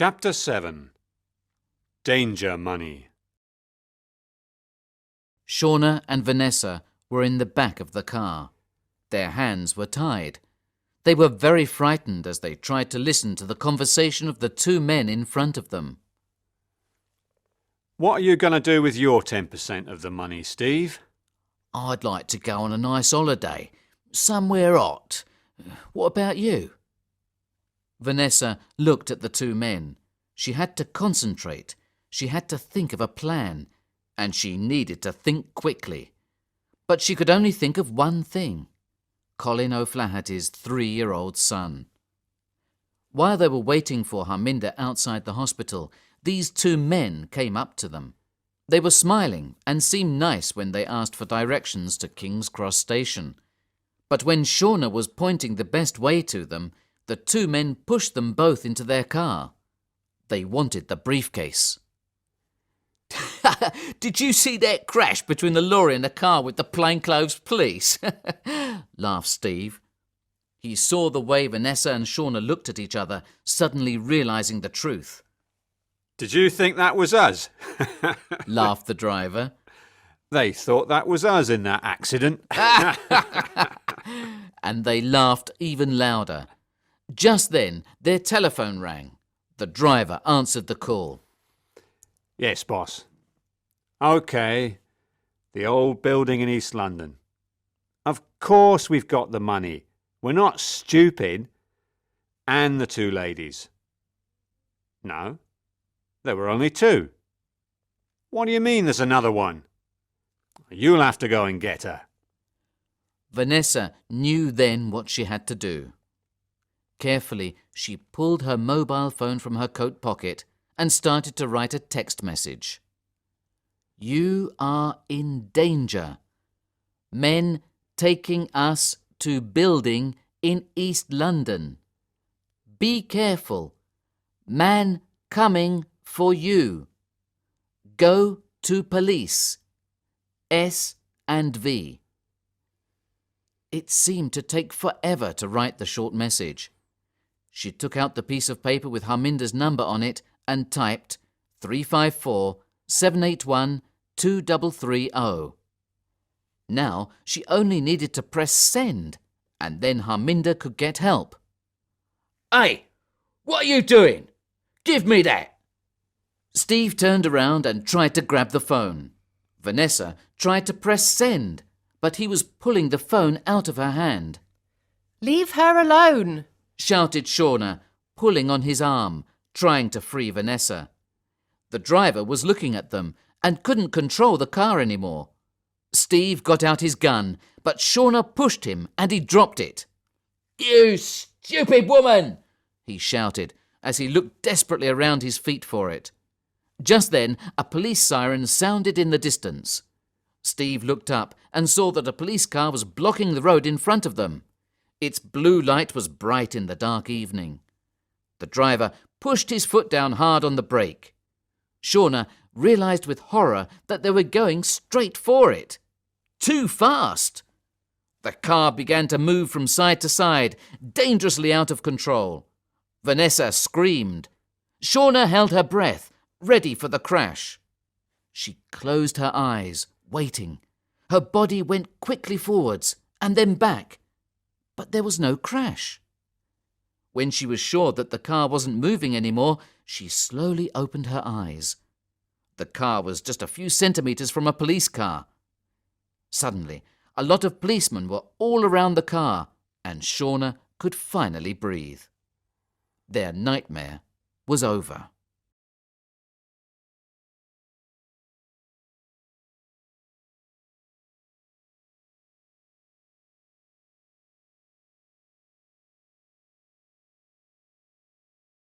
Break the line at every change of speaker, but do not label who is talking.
Chapter 7. Danger Money.
Shauna and Vanessa were in the back of the car. Their hands were tied. They were very frightened as they tried to listen to the conversation of the two men in front of them.
What are you going to do with your 10% of the money, Steve?
I'd like to go on a nice holiday, somewhere hot. What about you? Vanessa looked at the two men. She had to concentrate. She had to think of a plan, and she needed to think quickly. But she could only think of one thing: Colin O'Flaherty's 3-year-old son. While they were waiting for Harminder outside the hospital, these two men came up to them. They were smiling and seemed nice when they asked for directions to King's Cross Station. But when Shauna was pointing the best way to them, the two men pushed them both into their car. They wanted the briefcase. Did you see that crash between the lorry and the car with the plainclothes police? Laughed Steve. He saw the way Vanessa and Shauna looked at each other, suddenly realising the truth.
Did you think that was us?
Laughed the driver.
They thought that was us in that accident.
And they laughed even louder. Just then, their telephone rang. The driver answered the call.
Yes, boss. OK. The old building in East London. Of course we've got the money. We're not stupid. And the two ladies. No, there were only two. What do you mean there's another one? You'll have to go and get her.
Vanessa knew then what she had to do. Carefully, she pulled her mobile phone from her coat pocket and started to write a text message. You are in danger. Men taking us to building in East London. Be careful. Man coming for you. Go to police. S and V. It seemed to take forever to write the short message. She took out the piece of paper with Harminder's number on it and typed 354-781-2330. Now she only needed to press send, and then Harminder could get help. Hey, what are you doing? Give me that! Steve turned around and tried to grab the phone. Vanessa tried to press send, but he was pulling the phone out of her hand.
Leave her alone,
shouted Shauna, pulling on his arm, trying to free Vanessa. The driver was looking at them and couldn't control the car anymore. Steve got out his gun, but Shauna pushed him and he dropped it. You stupid woman! He shouted as he looked desperately around his feet for it. Just then, a police siren sounded in the distance. Steve looked up and saw that a police car was blocking the road in front of them. Its blue light was bright in the dark evening. The driver pushed his foot down hard on the brake. Shauna realised with horror that they were going straight for it. Too fast! The car began to move from side to side, dangerously out of control. Vanessa screamed. Shauna held her breath, ready for the crash. She closed her eyes, waiting. Her body went quickly forwards and then back. But there was no crash. When she was sure that the car wasn't moving anymore, she slowly opened her eyes. The car was just a few centimetres from a police car. Suddenly, a lot of policemen were all around the car, and Shauna could finally breathe. Their nightmare was over.